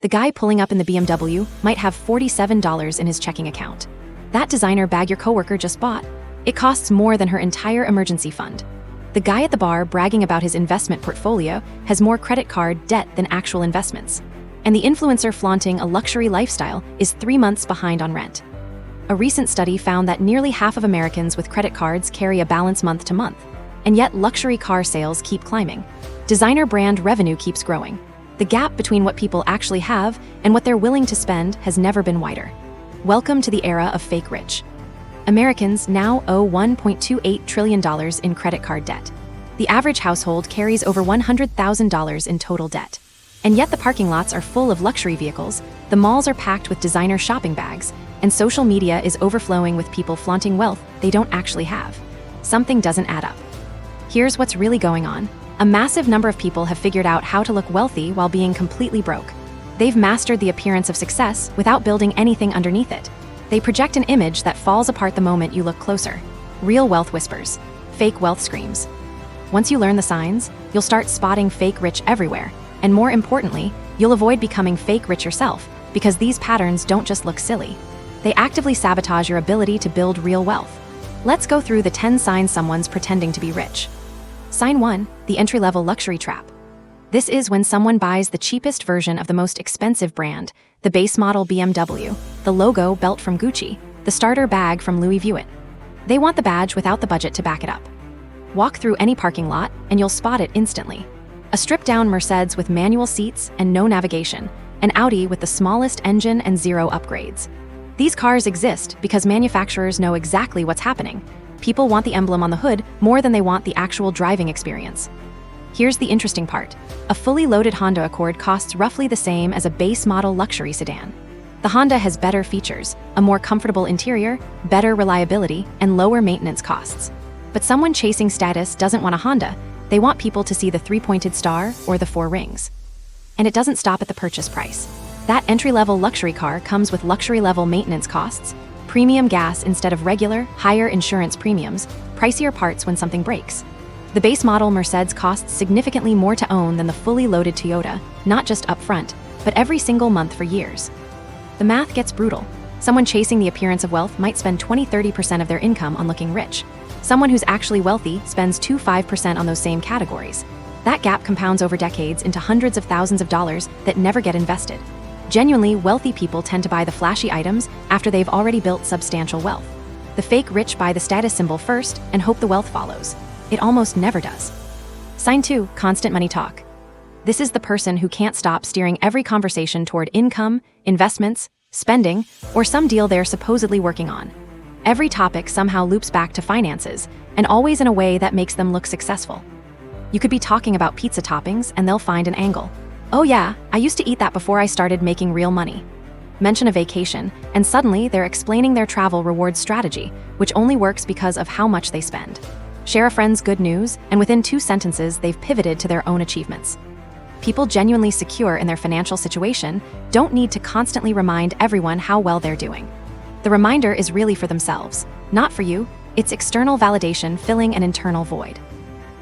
The guy pulling up in the BMW might have $47 in his checking account. That designer bag your coworker just bought, it costs more than her entire emergency fund. The guy at the bar bragging about his investment portfolio has more credit card debt than actual investments. And the influencer flaunting a luxury lifestyle is 3 months behind on rent. A recent study found that nearly half of Americans with credit cards carry a balance month to month, and yet luxury car sales keep climbing. Designer brand revenue keeps growing. The gap between what people actually have and what they're willing to spend has never been wider. Welcome to the era of fake rich. Americans now owe $1.28 trillion in credit card debt. The average household carries over $100,000 in total debt. And yet the parking lots are full of luxury vehicles, the malls are packed with designer shopping bags, and social media is overflowing with people flaunting wealth they don't actually have. Something doesn't add up. Here's what's really going on. A massive number of people have figured out how to look wealthy while being completely broke. They've mastered the appearance of success without building anything underneath it. They project an image that falls apart the moment you look closer. Real wealth whispers. Fake wealth screams. Once you learn the signs, you'll start spotting fake rich everywhere. And more importantly, you'll avoid becoming fake rich yourself, because these patterns don't just look silly. They actively sabotage your ability to build real wealth. Let's go through the 10 signs someone's pretending to be rich. Sign 1, the entry-level luxury trap. This is when someone buys the cheapest version of the most expensive brand, the base model BMW, the logo belt from Gucci, the starter bag from Louis Vuitton. They want the badge without the budget to back it up. Walk through any parking lot and you'll spot it instantly. A stripped-down Mercedes with manual seats and no navigation, an Audi with the smallest engine and 0 upgrades. These cars exist because manufacturers know exactly what's happening. People want the emblem on the hood more than they want the actual driving experience. Here's the interesting part. A fully loaded Honda Accord costs roughly the same as a base model luxury sedan. The Honda has better features, a more comfortable interior, better reliability, and lower maintenance costs. But someone chasing status doesn't want a Honda. They want people to see the 3-pointed star or the 4 rings. And it doesn't stop at the purchase price. That entry-level luxury car comes with luxury-level maintenance costs, premium gas instead of regular, higher insurance premiums, pricier parts when something breaks. The base model Mercedes costs significantly more to own than the fully loaded Toyota, not just upfront, but every single month for years. The math gets brutal. Someone chasing the appearance of wealth might spend 20–30% of their income on looking rich. Someone who's actually wealthy spends 2–5% on those same categories. That gap compounds over decades into hundreds of thousands of dollars that never get invested. Genuinely wealthy people tend to buy the flashy items after they've already built substantial wealth. The fake rich buy the status symbol first and hope the wealth follows. It almost never does. Sign 2, constant money talk. This is the person who can't stop steering every conversation toward income, investments, spending, or some deal they're supposedly working on. Every topic somehow loops back to finances, and always in a way that makes them look successful. You could be talking about pizza toppings and they'll find an angle. Oh yeah, I used to eat that before I started making real money. Mention a vacation, and suddenly they're explaining their travel reward strategy, which only works because of how much they spend. Share a friend's good news, and within 2 sentences they've pivoted to their own achievements. People genuinely secure in their financial situation don't need to constantly remind everyone how well they're doing. The reminder is really for themselves, not for you. It's external validation filling an internal void.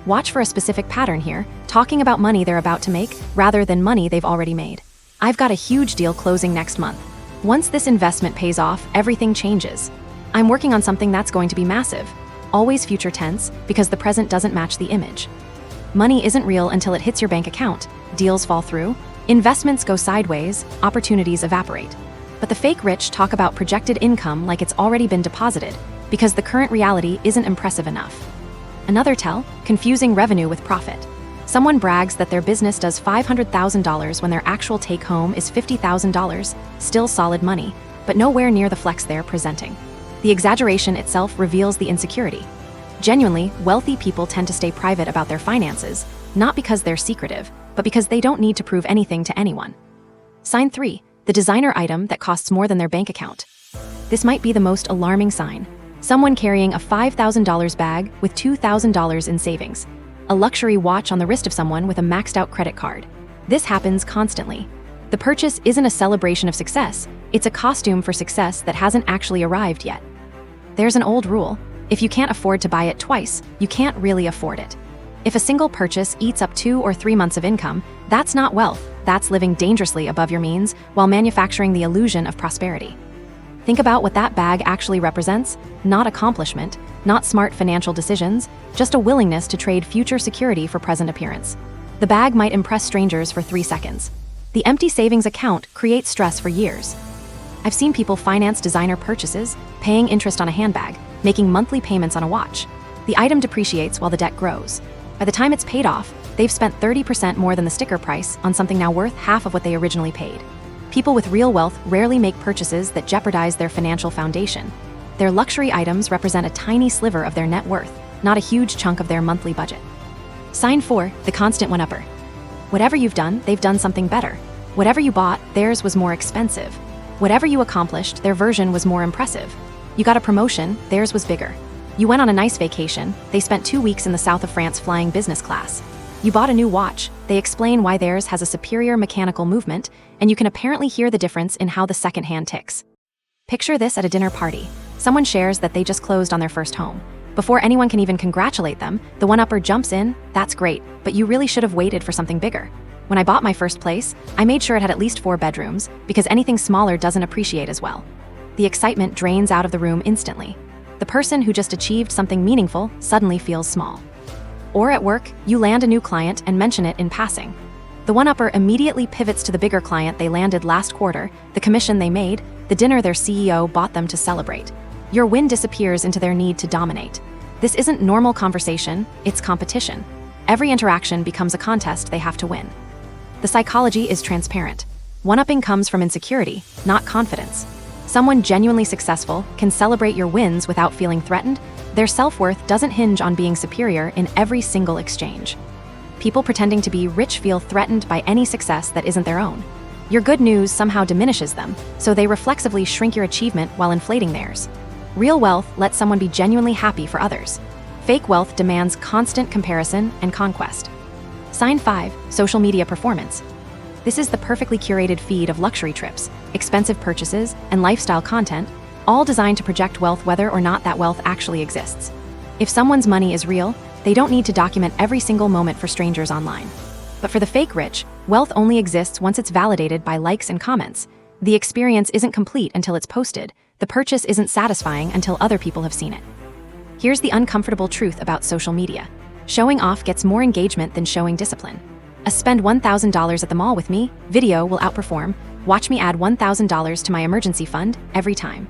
Watch for a specific pattern here, talking about money they're about to make rather than money they've already made. I've got a huge deal closing next month. Once this investment pays off, everything changes. I'm working on something that's going to be massive. Always future tense, because the present doesn't match the image. Money isn't real until it hits your bank account. Deals fall through, investments go sideways, opportunities evaporate. But the fake rich talk about projected income like it's already been deposited, because the current reality isn't impressive enough. Another tell, confusing revenue with profit. Someone brags that their business does $500,000 when their actual take-home is $50,000, still solid money, but nowhere near the flex they're presenting. The exaggeration itself reveals the insecurity. Genuinely, wealthy people tend to stay private about their finances, not because they're secretive, but because they don't need to prove anything to anyone. Sign 3, the designer item that costs more than their bank account. This might be the most alarming sign. Someone carrying a $5,000 bag with $2,000 in savings. A luxury watch on the wrist of someone with a maxed-out credit card. This happens constantly. The purchase isn't a celebration of success, it's a costume for success that hasn't actually arrived yet. There's an old rule: if you can't afford to buy it twice, you can't really afford it. If a single purchase eats up 2 or 3 months of income, that's not wealth, That's living dangerously above your means while manufacturing the illusion of prosperity. Think about what that bag actually represents: not accomplishment, not smart financial decisions, just a willingness to trade future security for present appearance. The bag might impress strangers for 3 seconds. The empty savings account creates stress for years. I've seen people finance designer purchases, paying interest on a handbag, making monthly payments on a watch. The item depreciates while the debt grows. By the time it's paid off, they've spent 30% more than the sticker price on something now worth half of what they originally paid. People with real wealth rarely make purchases that jeopardize their financial foundation. Their luxury items represent a tiny sliver of their net worth, not a huge chunk of their monthly budget. Sign 4, the constant one-upper. Whatever you've done, they've done something better. Whatever you bought, theirs was more expensive. Whatever you accomplished, their version was more impressive. You got a promotion, theirs was bigger. You went on a nice vacation, they spent 2 weeks in the south of France flying business class. You bought a new watch, they explain why theirs has a superior mechanical movement, and you can apparently hear the difference in how the second hand ticks. Picture this at a dinner party. Someone shares that they just closed on their first home. Before anyone can even congratulate them, the one-upper jumps in: "That's great, but you really should have waited for something bigger. When I bought my first place, I made sure it had at least 4 bedrooms, because anything smaller doesn't appreciate as well." The excitement drains out of the room instantly. The person who just achieved something meaningful suddenly feels small. Or at work, you land a new client and mention it in passing. The one-upper immediately pivots to the bigger client they landed last quarter, the commission they made, the dinner their CEO bought them to celebrate. Your win disappears into their need to dominate. This isn't normal conversation, it's competition. Every interaction becomes a contest they have to win. The psychology is transparent. One-upping comes from insecurity, not confidence. Someone genuinely successful can celebrate your wins without feeling threatened. Their self-worth doesn't hinge on being superior in every single exchange. People pretending to be rich feel threatened by any success that isn't their own. Your good news somehow diminishes them, so they reflexively shrink your achievement while inflating theirs. Real wealth lets someone be genuinely happy for others. Fake wealth demands constant comparison and conquest. Sign 5, social media performance. This is the perfectly curated feed of luxury trips, expensive purchases, and lifestyle content, all designed to project wealth whether or not that wealth actually exists. If someone's money is real, they don't need to document every single moment for strangers online. But for the fake rich, wealth only exists once it's validated by likes and comments. The experience isn't complete until it's posted. The purchase isn't satisfying until other people have seen it. Here's the uncomfortable truth about social media. Showing off gets more engagement than showing discipline. A "spend $1,000 at the mall with me" video will outperform "watch me add $1,000 to my emergency fund" every time.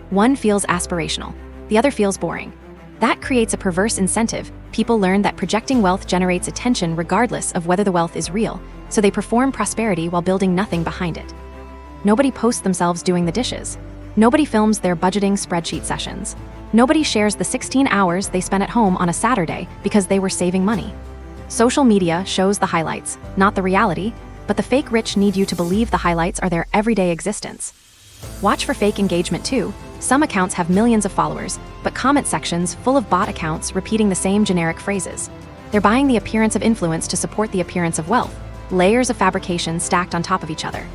One feels aspirational, the other feels boring. That creates a perverse incentive. People learn that projecting wealth generates attention regardless of whether the wealth is real, so they perform prosperity while building nothing behind it. Nobody posts themselves doing the dishes. Nobody films their budgeting spreadsheet sessions. Nobody shares the 16 hours they spent at home on a Saturday because they were saving money. Social media shows the highlights, not the reality, but the fake rich need you to believe the highlights are their everyday existence. Watch for fake engagement too. Some accounts have millions of followers, but comment sections full of bot accounts repeating the same generic phrases. They're buying the appearance of influence to support the appearance of wealth, layers of fabrication stacked on top of each other.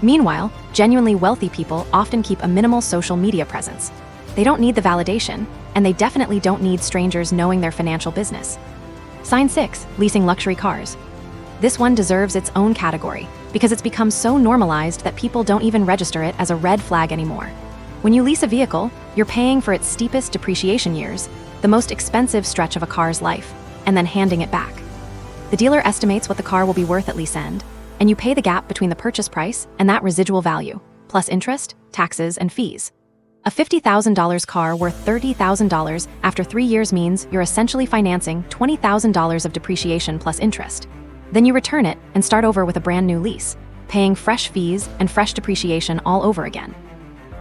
Meanwhile, genuinely wealthy people often keep a minimal social media presence. They don't need the validation, and they definitely don't need strangers knowing their financial business. Sign 6, leasing luxury cars. This one deserves its own category, because it's become so normalized that people don't even register it as a red flag anymore. When you lease a vehicle, you're paying for its steepest depreciation years, the most expensive stretch of a car's life, and then handing it back. The dealer estimates what the car will be worth at lease end, and you pay the gap between the purchase price and that residual value, plus interest, taxes, and fees. A $50,000 car worth $30,000 after 3 years means you're essentially financing $20,000 of depreciation plus interest. Then you return it and start over with a brand new lease, paying fresh fees and fresh depreciation all over again.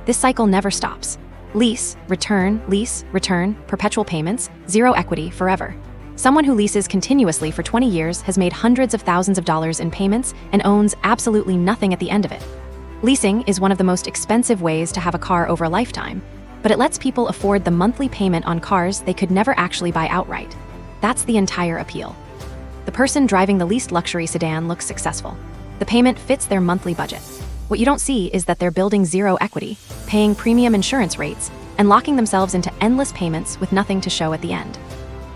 This cycle never stops. Lease, return, perpetual payments, zero equity forever. Someone who leases continuously for 20 years has made hundreds of thousands of dollars in payments and owns absolutely nothing at the end of it. Leasing is one of the most expensive ways to have a car over a lifetime, but it lets people afford the monthly payment on cars they could never actually buy outright. That's the entire appeal. The person driving the leased luxury sedan looks successful. The payment fits their monthly budget. What you don't see is that they're building zero equity, paying premium insurance rates, and locking themselves into endless payments with nothing to show at the end.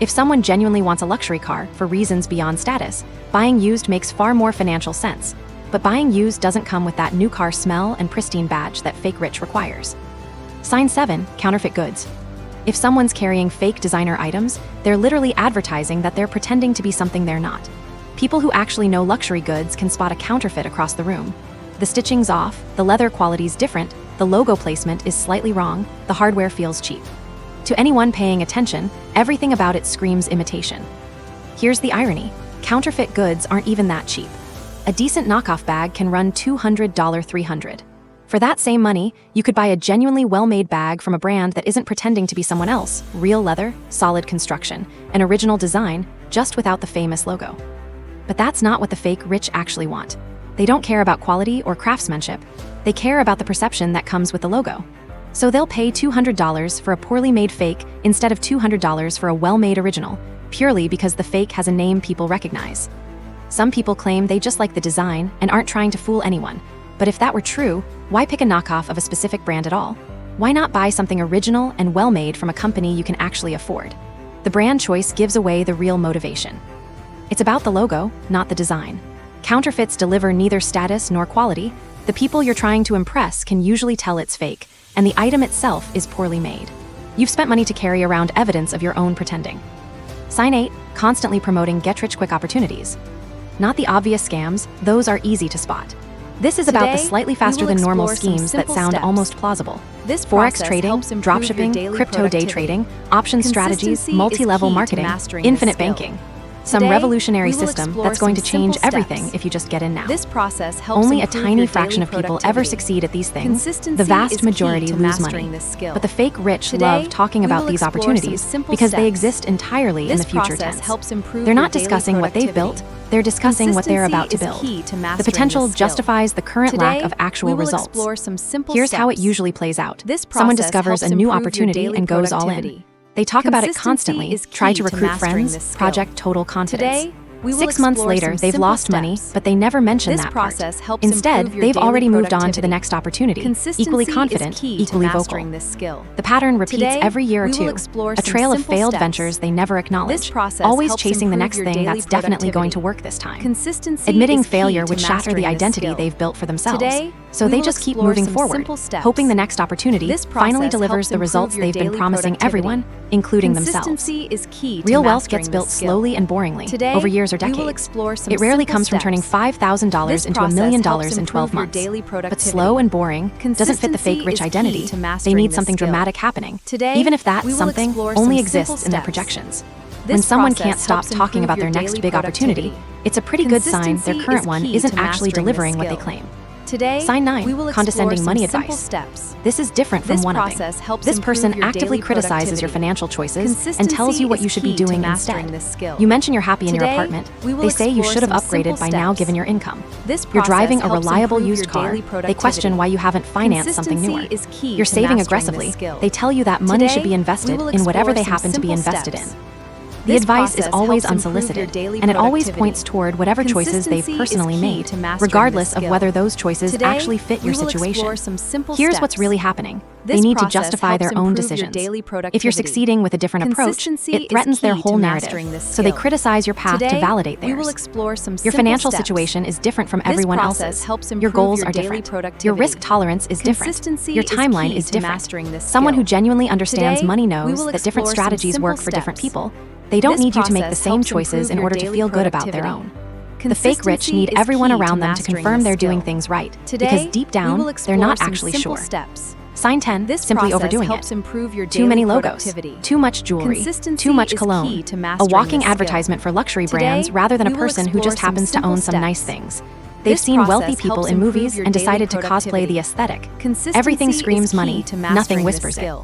If someone genuinely wants a luxury car for reasons beyond status, buying used makes far more financial sense. But buying used doesn't come with that new car smell and pristine badge that fake rich requires. Sign 7, counterfeit goods. If someone's carrying fake designer items, they're literally advertising that they're pretending to be something they're not. People who actually know luxury goods can spot a counterfeit across the room. The stitching's off, the leather quality's different, the logo placement is slightly wrong, the hardware feels cheap. To anyone paying attention, everything about it screams imitation. Here's the irony. Counterfeit goods aren't even that cheap. A decent knockoff bag can run $200, $300. For that same money, you could buy a genuinely well-made bag from a brand that isn't pretending to be someone else. Real leather, solid construction, an original design, just without the famous logo. But that's not what the fake rich actually want. They don't care about quality or craftsmanship. They care about the perception that comes with the logo. So they'll pay $200 for a poorly made fake instead of $200 for a well-made original, purely because the fake has a name people recognize. Some people claim they just like the design and aren't trying to fool anyone. But if that were true, why pick a knockoff of a specific brand at all? Why not buy something original and well-made from a company you can actually afford? The brand choice gives away the real motivation. It's about the logo, not the design. Counterfeits deliver neither status nor quality. The people you're trying to impress can usually tell it's fake, and the item itself is poorly made. You've spent money to carry around evidence of your own pretending. Sign 8, constantly promoting get-rich-quick opportunities. Not the obvious scams, those are easy to spot. This is about the slightly faster than normal schemes that sound almost plausible. This Forex trading, dropshipping, crypto day trading, option strategies, multi-level marketing, infinite banking. Some revolutionary system that's going to change everything if you just get in now. This process helps Only a tiny fraction of people ever succeed at these things. The vast majority lose money. But the fake rich love talking about these opportunities because they exist entirely in the future tense. They're not discussing what they've built, they're discussing what they're about to build. The potential justifies the current lack of actual results. Here's how it usually plays out. Someone discovers a new opportunity and goes all in. They talk about it constantly, try to recruit friends, project total confidence. 6 months later, they've lost money, but they never mention that part. Instead, they've already moved on to the next opportunity, equally confident, equally vocal. The pattern repeats every year or two, a trail of failed ventures they never acknowledge, always chasing the next thing that's definitely going to work this time. Admitting failure would shatter the identity they've built for themselves, so they just keep moving forward, hoping the next opportunity finally delivers the results they've been promising everyone, including themselves. Real wealth gets built slowly and boringly, over years or decades. It rarely comes from turning $5,000 into $1 million in 12 months. But slow and boring doesn't fit the fake rich identity. They need something dramatic happening, even if that something only exists in their projections. When someone can't stop talking about their next big opportunity, it's a pretty good sign their current one isn't actually delivering what they claim. Sign 9, condescending money advice. This is different from one-upping. This person actively criticizes your financial choices and tells you what you should be doing instead. You mention you're happy in your apartment. They say you should have upgraded by now given your income. You're driving a reliable used car. They question why you haven't financed something newer. You're saving aggressively. They tell you that money should be invested in whatever they happen to be invested in. The advice is always unsolicited, and it always points toward whatever choices they've personally made, regardless of whether those choices actually fit your situation. Here's what's really happening. They need to justify their own decisions. If you're succeeding with a different approach, it threatens their whole narrative, so they criticize your path to validate theirs. Your financial situation is different from everyone else's. Your goals are different. Your risk tolerance is different. Your timeline is different. Someone who genuinely understands money knows that different strategies work for different people. They don't need you to make the same choices in order to feel good about their own. The fake rich need everyone around them to confirm they're doing things right, because deep down, they're not actually sure. Sign 10, simply overdoing it. Too many logos, too much jewelry, too much cologne, a walking advertisement for luxury brands rather than a person who just happens to own some nice things. They've seen wealthy people in movies and decided to cosplay the aesthetic. Everything screams money, nothing whispers it.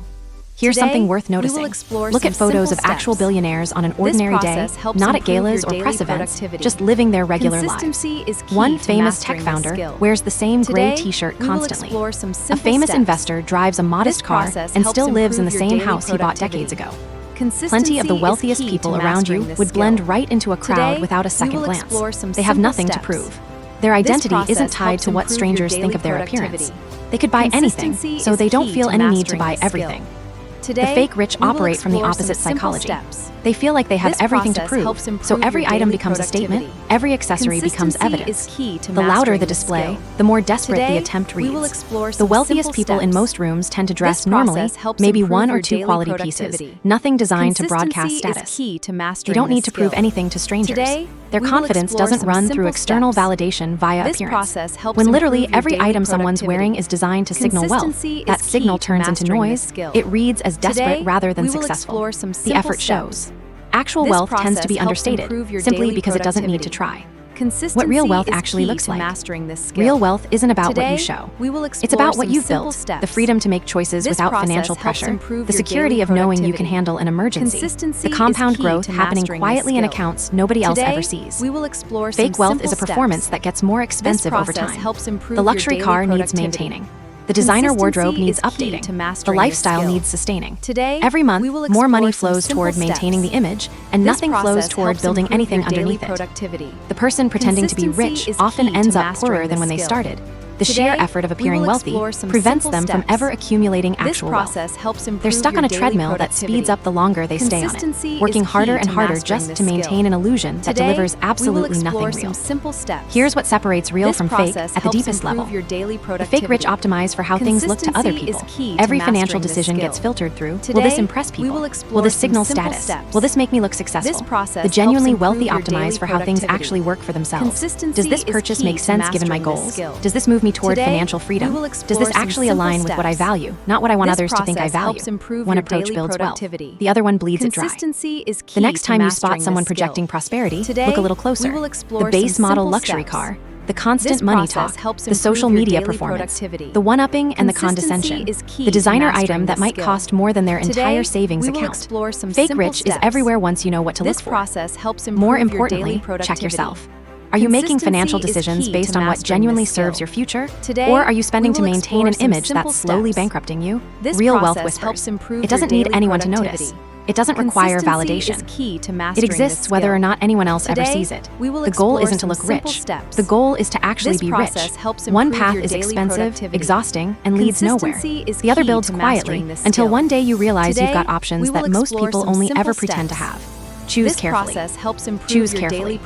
Here's something worth noticing. Look at photos of actual billionaires on an ordinary day, not at galas or press events, just living their regular lives. One famous tech founder wears the same gray t-shirt constantly. A famous investor drives a modest car and still lives in the same house he bought decades ago. Plenty of the wealthiest people around you would blend right into a crowd without a second glance. They have nothing to prove. Their identity isn't tied to what strangers think of their appearance. They could buy anything, so they don't feel any need to buy everything. The fake rich operate from the opposite psychology. They feel like they have everything to prove, so every item becomes a statement, every accessory becomes evidence. The louder the display, the more desperate the attempt reads. The wealthiest people in most rooms tend to dress normally, maybe one or two quality pieces, nothing designed to broadcast status. They don't need to prove anything to strangers. Their confidence doesn't run through external validation via appearance. When literally every item someone's wearing is designed to signal wealth, that signal turns into noise. It reads as desperate rather than successful. The effort shows. Actual wealth tends to be understated, simply because it doesn't need to try. What real wealth actually looks like. Real wealth isn't about what you show. It's about what you've built, the freedom to make choices without financial pressure, the security of knowing you can handle an emergency, the compound growth happening quietly in accounts nobody else ever sees. Fake wealth is a performance that gets more expensive over time. The luxury car needs maintaining. The designer wardrobe needs updating. The lifestyle needs sustaining. Every month, more money flows toward maintaining the image, and nothing flows toward building anything underneath it. The person pretending to be rich often ends up poorer than when they started. The sheer effort of appearing wealthy prevents them from ever accumulating actual wealth. They're stuck on a treadmill that speeds up the longer they stay on it, working harder and harder just to maintain an illusion that delivers absolutely nothing real. Here's what separates real from fake at the deepest level. The fake rich optimize for how things look to other people. Every financial decision gets filtered through, will this impress people? Will this signal status? Will this make me look successful? The genuinely wealthy optimize for how things actually work for themselves. Does this purchase make sense given my goals? Does this move me toward financial freedom? Does this actually align with what I value, not what I want others to think I value? One approach builds wealth. The other one bleeds it dry. The next time you spot someone projecting prosperity, look a little closer. The base model luxury car, the constant money talk, the social media performance, the one-upping and the condescension, the designer item that might cost more than their entire savings account. Fake rich is everywhere once you know what to look for. More importantly, check yourself. Are you making financial decisions based on what genuinely serves your future? Or are you spending to maintain an image that's slowly bankrupting you? Real wealth whispers. It doesn't need anyone to notice. It doesn't require validation. It exists whether or not anyone else ever sees it. The goal isn't to look rich. The goal is to actually be rich. One path is expensive, exhausting, and leads nowhere. The other builds quietly until one day you realize you've got options that most people only ever pretend to have. Choose carefully. Choose carefully.